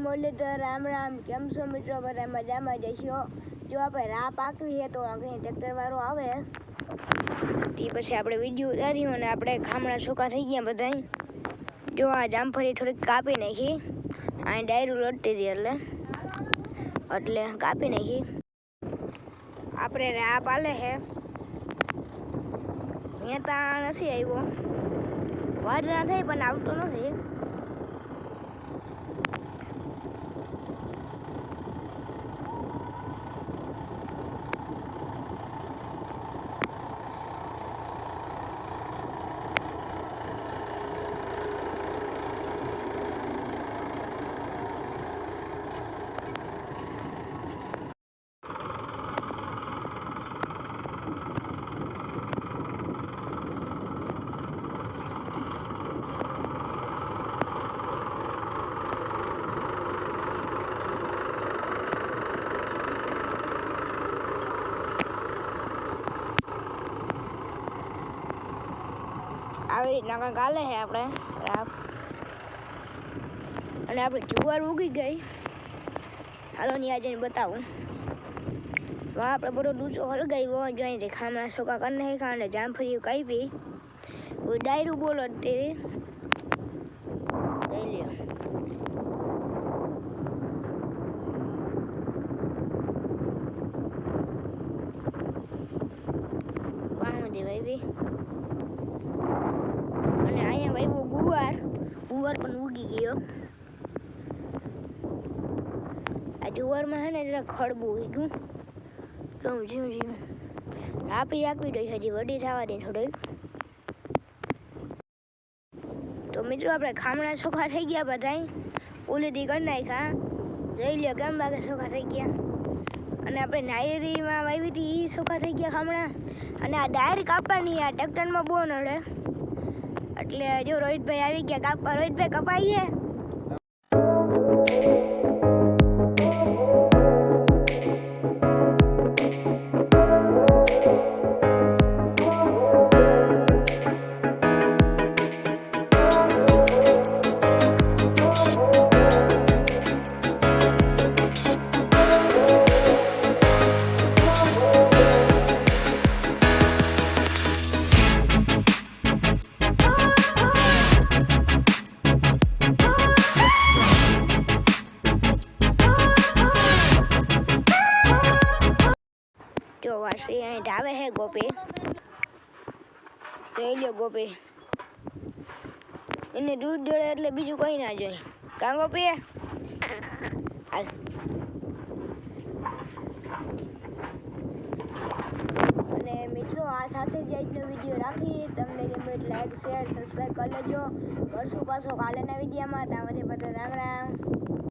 મુરલીધર રામ રામ. કેમ છો મિત્રો? બધા મજામાં જશો? જો આપણે રાહ પાકવી છે તો આગળ ટ્રેક્ટર વાળો આવે તે પછી આપણે વિડીયો ઉતાર્યું અને આપણે ખામણા સૂકા થઈ ગયા બધા. જો આ જામફળી થોડીક કાપી નાખી, આ ડાયરું લડતી હતી એટલે કાપી નાખી. આપણે રાહ પાલે છે, મેં ત્યાં નથી આવ્યો, વાર ના થઈ પણ આવતો નથી. આવી રીતના કંઈક હાલે છે આપણે રાહ. અને આપણે જુવાર ઉગી ગઈ, હાલો ની આજે બતાવું. આપણે બધો ડૂચો હળગાવ્યો, જોઈને ખામણા સૂકા કરી નાખ્યા અને જામફળી કાપી. ડાયરું બોલો તે લઈ લ્યો. પાણી વાવી અને અહીંયા વાવ્યો ગુવાર પણ ઉગી ગયો. આ જુવારમાં છે ને જરા ખડબું ઉગ્યું, તો જીવ આપી રાખવી જોઈએ, હજી વડી થવા દે થોડીક. તો મિત્રો આપણે ખામણા ચોખા થઈ ગયા બધા, ઉલીથી કરી નાખ્યા. જોઈ લ્યો કેમ બાગે ચોખા થઈ ગયા. અને આપણે નાયરીમાં વાવી હતી એ ચોખા થઈ ગયા ખામણા. અને આ ડાયર કાપવાની આ ટ્રેક્ટરમાં બહુ નડે, એટલે જો રોહિતભાઈ આવી ગયા કાપવા. રોહિતભાઈ કપાઈએ. જો વાસી અહીં ઢાવે છે ગોપી, જોઈ લો ગોપી, એને દૂધ જોડે એટલે બીજું કઈ ના જોઈએ. કાં ગોપી? હાલ. અને મિત્રો આ સાથે જ આજનો વિડીયો રાખી. તમને ગમે લાઈક શેર સબસ્ક્રાઈબ કરી લેજો. મળશું પાછો કાલેના વિડીયોમાં. ત્યાં સુધી બધા રામ રામ.